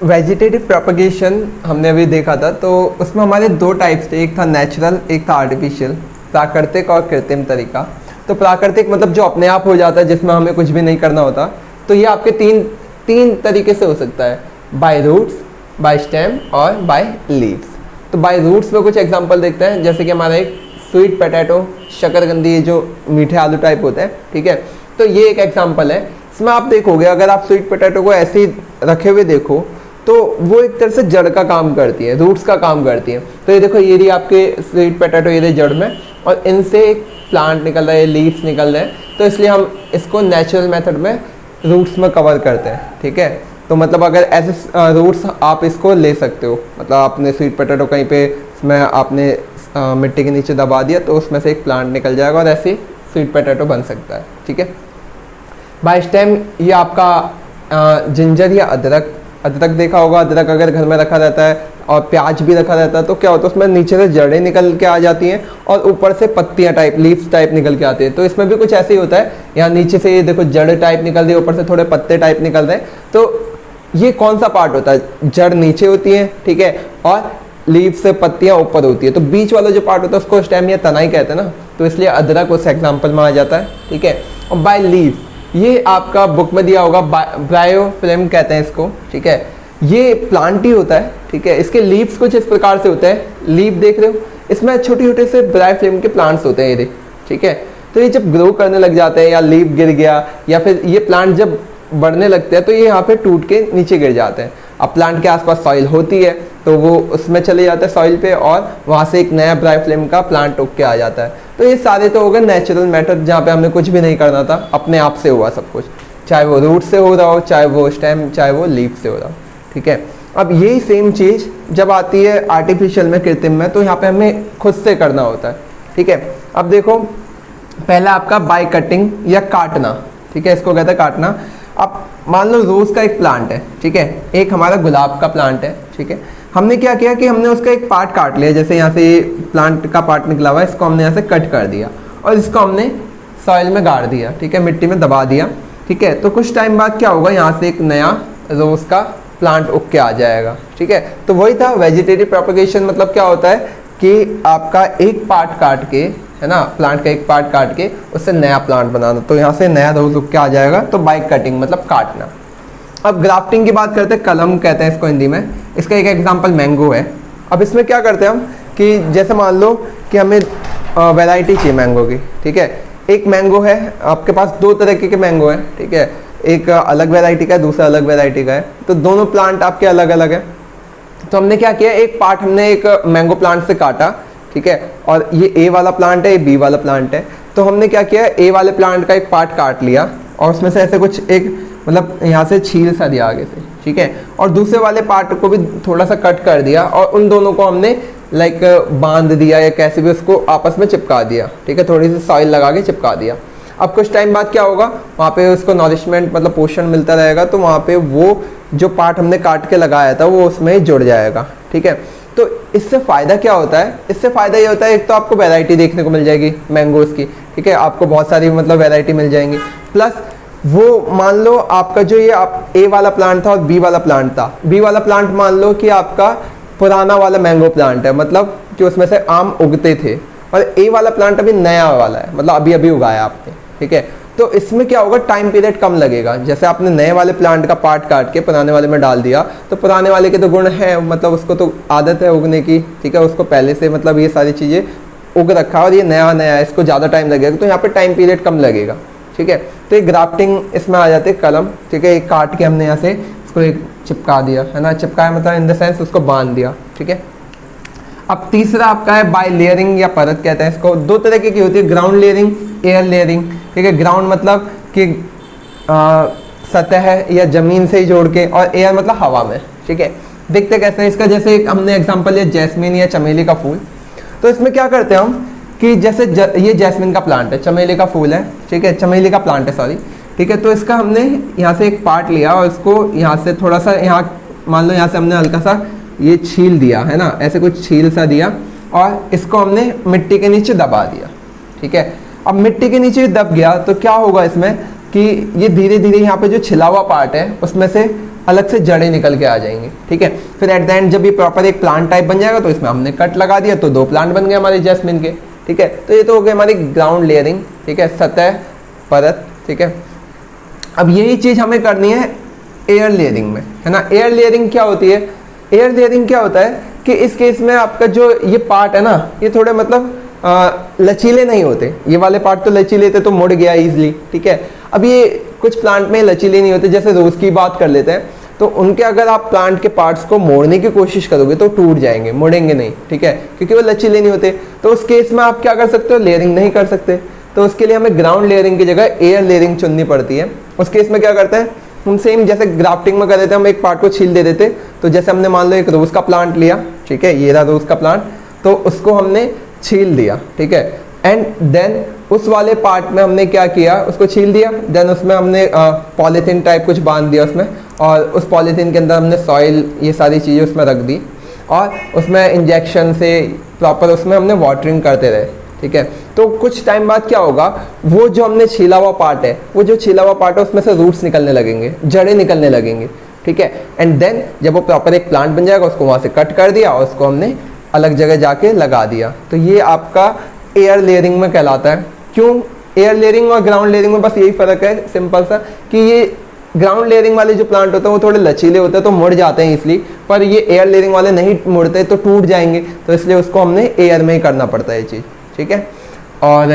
Vegetative propagation हमने अभी देखा था, तो उसमें हमारे दो टाइप्स थे, एक था नेचुरल, एक था आर्टिफिशियल, प्राकृतिक और कृत्रिम तरीका। तो प्राकृतिक मतलब जो अपने आप हो जाता है, जिसमें हमें कुछ भी नहीं करना होता। तो ये आपके तीन तरीके से हो सकता है, बाय रूट्स, बाय स्टेम और बाय लीव्स। तो बाय रूट्स में कुछ एग्जांपल देखते हैं, जैसे कि हमारा एक स्वीट पोटैटो, शकरकंदी, जो मीठे आलू टाइप होते हैं, ठीक है। तो ये एक एग्जांपल है। इसमें आप देखोगे, अगर आप स्वीट पोटैटो को ऐसे ही रखे हुए देखो तो वो एक तरह से जड़ का काम करती है, रूट्स का काम करती है। तो ये देखो, ये रही आपके स्वीट पोटैटो, ये रही जड़ में, और इनसे एक प्लांट निकल रहा है, लीव्स निकल रहे हैं। तो इसलिए हम इसको नेचुरल मेथड में रूट्स में कवर करते हैं, ठीक है। तो मतलब अगर ऐसे रूट्स आप इसको ले सकते हो, मतलब आपने स्वीट पोटैटो कहीं पे इसमें आपने मिट्टी के नीचे दबा दिया तो उसमें से एक प्लांट निकल जाएगा और ऐसे स्वीट पोटैटो बन सकता है, ठीक है। बाय स्टेम ये आपका जिंजर या अदरक देखा होगा। अदरक अगर घर में रखा रहता है और प्याज भी रखा रहता है तो क्या होता है, उसमें नीचे से जड़ें निकल के आ जाती हैं और ऊपर से पत्तियां टाइप, लीव्स टाइप निकल के आती है। तो इसमें भी कुछ ऐसे ही होता है, यहाँ नीचे से ये देखो जड़ टाइप निकल रही है, ऊपर से थोड़े पत्ते टाइप निकल रहे हैं। तो ये कौन सा पार्ट होता है, जड़ नीचे होती है, ठीक है, और लीव से पत्तियां ऊपर होती है। तो बीच वाला जो पार्ट होता है उसको स्टेम या तनाई कहते हैं ना, तो इसलिए अदरक उस एग्जाम्पल में आ जाता है, ठीक है। और बाय लीव, ये आपका बुक में दिया होगा, ब्रायोफिल्म कहते हैं इसको, ठीक है। ये प्लांट ही होता है, ठीक है। इसके लीव्स कुछ इस प्रकार से होते हैं, लीव देख रहे हो, इसमें छोटे छोटे से ब्रायोफिल्म के प्लांट्स होते हैं, ये ठीक है। तो ये जब ग्रो करने लग जाते हैं या लीव गिर गया या फिर ये प्लांट जब बढ़ने लगते हैं तो ये यहाँ पे टूट के नीचे गिर जाते हैं। अब प्लांट के आसपास सॉइल होती है तो वो उसमें चले जाते हैं सॉइल पे, और वहाँ से एक नया ब्रायोफिल्म का प्लांट उग के आ जाता है। तो ये सारे तो हो गए नेचुरल मेथड, जहाँ पे हमने कुछ भी नहीं करना था, अपने आप से हुआ सब कुछ, चाहे वो रूट से हो रहा हो, चाहे वो स्टेम, चाहे वो लीफ से हो रहा हो, ठीक है। अब यही सेम चीज़ जब आती है आर्टिफिशियल में, कृत्रिम में, तो यहाँ पे हमें खुद से करना होता है, ठीक है। अब देखो, पहला आपका बाय कटिंग या काटना, ठीक है, इसको कहते हैं काटना। अब मान लो रोज का एक प्लांट है, ठीक है, एक हमारा गुलाब का प्लांट है, ठीक है। हमने क्या किया कि हमने उसका एक पार्ट काट लिया, जैसे यहाँ से प्लांट का पार्ट निकला हुआ है, इसको हमने यहाँ से कट कर दिया और इसको हमने सॉइल में गाड़ दिया, ठीक है, मिट्टी में दबा दिया, ठीक है। तो कुछ टाइम बाद क्या होगा, यहाँ से एक नया रोज का प्लांट उग के आ जाएगा, ठीक है। तो वही था वेजिटेटिव प्रोपगेशन। मतलब क्या होता है कि आपका एक पार्ट काट के, है ना, प्लांट का एक पार्ट काट के उससे नया प्लांट बनाना, तो यहाँ से नया रोज उग के आ जाएगा। तो बाय कटिंग मतलब काटना। अब ग्राफ्टिंग की बात करते हैं, कलम कहते हैं इसको हिंदी में। इसका एक एग्जांपल मैंगो है। अब इसमें क्या करते हैं हम कि जैसे मान लो कि हमें वैरायटी चाहिए मैंगो की, ठीक है। एक मैंगो है आपके पास, दो तरीके के मैंगो है, ठीक है, एक अलग वैरायटी का है, दूसरा अलग वैरायटी का है। तो दोनों प्लांट आपके अलग अलग है। तो हमने क्या किया, एक पार्ट हमने एक मैंगो प्लांट से काटा, ठीक है, और ये ए वाला प्लांट है, ये बी वाला प्लांट है। तो हमने क्या किया, ए वाले प्लांट का एक पार्ट काट लिया और उसमें से ऐसे कुछ एक मतलब यहाँ से छील सा दिया आगे से, ठीक है, और दूसरे वाले पार्ट को भी थोड़ा सा कट कर दिया और उन दोनों को हमने लाइक बांध दिया या कैसे भी उसको आपस में चिपका दिया, ठीक है, थोड़ी सी सॉइल लगा के चिपका दिया। अब कुछ टाइम बाद क्या होगा, वहाँ पे उसको नॉरिशमेंट मतलब पोषण मिलता रहेगा, तो वहाँ पे वो जो पार्ट हमने काट के लगाया था वो उसमें जुड़ जाएगा, ठीक है। तो इससे फ़ायदा क्या होता है, इससे फ़ायदा ये होता है, एक तो आपको वैरायटी देखने को मिल जाएगी मैंगोज़ की, ठीक है, आपको बहुत सारी मतलब वैरायटी मिल जाएंगी। प्लस वो मान लो आपका जो ये आप ए वाला प्लांट था और बी वाला प्लांट था, बी वाला प्लांट मान लो कि आपका पुराना वाला मैंगो प्लांट है, मतलब कि उसमें से आम उगते थे, और ए वाला प्लांट अभी नया वाला है, मतलब अभी अभी उगाया आपने, ठीक है। तो इसमें क्या होगा, टाइम पीरियड कम लगेगा। जैसे आपने नए वाले प्लांट का पार्ट काट के पुराने वाले में डाल दिया, तो पुराने वाले के तो गुण है, मतलब उसको तो आदत है उगने की, ठीक है, उसको पहले से मतलब ये सारी चीज़ें उग रखा है, और ये नया नया है, इसको ज़्यादा टाइम लगेगा, तो यहाँ पे टाइम पीरियड कम लगेगा, ठीक है। तो एक ग्राफ्टिंग इसमें आ जाती है, कलम, ठीक है, एक काट के हमने यहाँ से इसको एक चिपका दिया, है ना, चिपकाया मतलब इन द सेंस उसको बांध दिया, ठीक है। अब तीसरा आपका है बाय लेयरिंग या परत कहते हैं इसको। दो तरह की होती है, ग्राउंड लेयरिंग, एयर लेयरिंग, ठीक है। ग्राउंड मतलब कि सतह या जमीन से ही जोड़ के, और एयर मतलब हवा में, ठीक है। देखते कैसे हैं इसका, जैसे एक हमने एग्जांपल लिया जैस्मिन या चमेली का फूल। तो इसमें क्या करते हैं हम कि जैसे ये जैस्मिन का प्लांट है, चमेली का फूल है, ठीक है, चमेली का प्लांट है सॉरी, ठीक है। तो इसका हमने यहाँ से एक पार्ट लिया और इसको यहाँ से थोड़ा सा, यहाँ मान लो यहाँ से हमने हल्का सा ये छील दिया, है ना, ऐसे कुछ छील सा दिया, और इसको हमने मिट्टी के नीचे दबा दिया, ठीक है। अब मिट्टी के नीचे दब गया तो क्या होगा इसमें कि ये धीरे धीरे यहाँ पे जो छिला हुआ पार्ट है उसमें से अलग से जड़ें निकल के आ जाएंगी, ठीक है। फिर एट द एंड जब ये प्रॉपर एक प्लांट टाइप बन जाएगा तो इसमें हमने कट लगा दिया तो 2 प्लांट बन गए हमारे जैस्मिन के, ठीक है। तो ये तो हो गई हमारी ग्राउंड लेयरिंग, ठीक है, सतह परत, ठीक है। अब यही चीज़ हमें करनी है एयर लेयरिंग में, है ना। एयर लेयरिंग क्या होती है? एयर लेयरिंग क्या होता है कि इस केस में आपका जो ये पार्ट है ना, ये थोड़े मतलब लचीले नहीं होते। ये वाले पार्ट तो लचीले थे तो मुड़ गया ईजिली, ठीक है। अब ये कुछ प्लांट में लचीले नहीं होते, जैसे रोज़ की बात कर लेते हैं, तो उनके अगर आप प्लांट के पार्ट्स को मोड़ने की कोशिश करोगे तो टूट जाएंगे, मुड़ेंगे नहीं, ठीक है, क्योंकि वो लचीले नहीं होते। तो उस केस में आप क्या कर सकते हो? लेयरिंग नहीं कर सकते। तो उसके लिए हमें ग्राउंड लेयरिंग की जगह एयर लेयरिंग चुननी पड़ती है। उस केस में क्या करते हैं हम? सेम जैसे ग्राफ्टिंग में कर देते हैं, हम एक पार्ट को छील दे देते। तो जैसे हमने मान लो एक रोज़ का प्लांट लिया, ठीक है, ये रहा रोज़ का प्लांट, तो उसको हमने छील दिया, ठीक है। एंड देन उस वाले पार्ट में हमने क्या किया? उसको छील दिया, देन उसमें हमने पॉलीथीन टाइप कुछ बांध दिया उसमें, और उस पॉलीथीन के अंदर हमने सॉइल ये सारी चीज़ें उसमें रख दी, और उसमें इंजेक्शन से प्रॉपर उसमें हमने वाटरिंग करते रहे, ठीक है। तो कुछ टाइम बाद क्या होगा, वो जो हमने छीला हुआ पार्ट है, वो जो छीला हुआ पार्ट है उसमें से रूट्स निकलने लगेंगे, जड़ें निकलने लगेंगी, ठीक है। एंड देन जब वो प्रॉपर एक प्लांट बन जाएगा, उसको वहाँ से कट कर दिया और उसको हमने अलग जगह जाके लगा दिया। तो ये आपका एयर लेयरिंग में कहलाता है। क्यों? एयर लेयरिंग और ग्राउंड लेयरिंग में बस यही फ़र्क है सिंपल सा, कि ये ग्राउंड लेयरिंग वाले जो प्लांट होते हैं वो थोड़े लचीले होते हैं तो मुड़ जाते हैं इसलिए, पर ये एयर लेयरिंग वाले नहीं मुड़ते तो टूट जाएंगे, तो इसलिए उसको हमने एयर में ही करना पड़ता है ये चीज़, ठीक है। और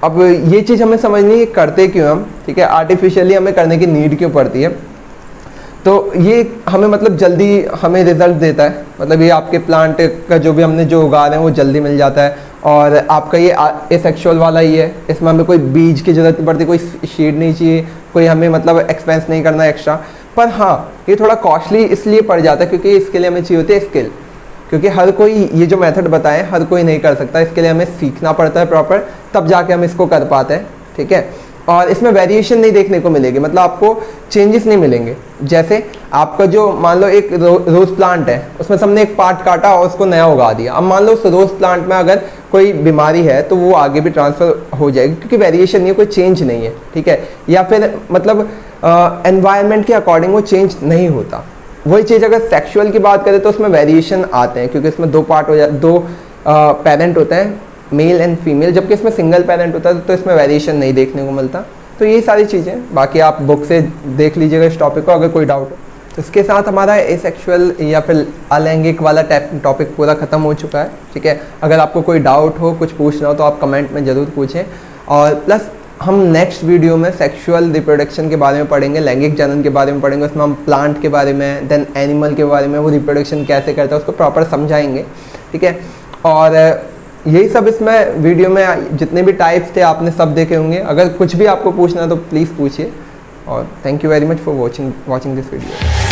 अब ये चीज़ हमें समझनी है करते क्यों हम, ठीक है, आर्टिफिशियली हमें करने की नीड क्यों पड़ती है। तो ये हमें मतलब जल्दी हमें रिजल्ट देता है, मतलब ये आपके प्लांट का जो भी हमने जो उगा रहे हैं वो जल्दी मिल जाता है। और आपका ये एसेक्सुअल वाला ही है, इसमें हमें कोई बीज की ज़रूरत नहीं पड़ती, कोई सीड नहीं चाहिए, कोई हमें मतलब एक्सपेंस नहीं करना एक्स्ट्रा। पर हाँ, ये थोड़ा कॉस्टली इसलिए पड़ जाता है क्योंकि इसके लिए हमें चाहिए होती है स्किल, क्योंकि हर कोई ये जो मेथड बताए हर कोई नहीं कर सकता, इसके लिए हमें सीखना पड़ता है प्रॉपर, तब जाके हम इसको कर पाते हैं, ठीक है। और इसमें वेरिएशन नहीं देखने को मिलेगी, मतलब आपको चेंजेस नहीं मिलेंगे। जैसे आपका जो मान लो एक रोज़ प्लांट है, उसमें से हमने एक पार्ट काटा और उसको नया उगा दिया। अब मान लो उस रोज़ प्लांट में अगर कोई बीमारी है तो वो आगे भी ट्रांसफ़र हो जाएगी, क्योंकि वेरिएशन नहीं है, कोई चेंज नहीं है, ठीक है। या फिर मतलब एनवायरनमेंट के अकॉर्डिंग वो चेंज नहीं होता। वही चीज़ अगर सेक्सुअल की बात करें तो उसमें वेरिएशन आते हैं, क्योंकि इसमें 2 पार्ट हो जाते, 2 पेरेंट होते हैं, मेल एंड फीमेल, जबकि इसमें सिंगल पेरेंट होता है तो इसमें वेरिएशन नहीं देखने को मिलता। तो यही सारी चीज़ें, बाकी आप बुक से देख लीजिएगा इस टॉपिक को अगर कोई डाउट हो। तो इसके साथ हमारा एसेक्सुअल या फिर अलैंगिक वाला टॉपिक पूरा ख़त्म हो चुका है, ठीक है। अगर आपको कोई डाउट हो, कुछ पूछना हो तो आप कमेंट में ज़रूर पूछें। और प्लस हम नेक्स्ट वीडियो में सेक्सुअल रिप्रोडक्शन के बारे में पढ़ेंगे, लैंगिक जनन के बारे में पढ़ेंगे, उसमें हम प्लांट के बारे में, देन एनिमल के बारे में, वो रिप्रोडक्शन कैसे करता है उसको प्रॉपर समझाएंगे, ठीक है। और यही सब इसमें वीडियो में जितने भी टाइप्स थे आपने सब देखे होंगे। अगर कुछ भी आपको पूछना है तो प्लीज़ पूछिए। और thank you very much for watching this video.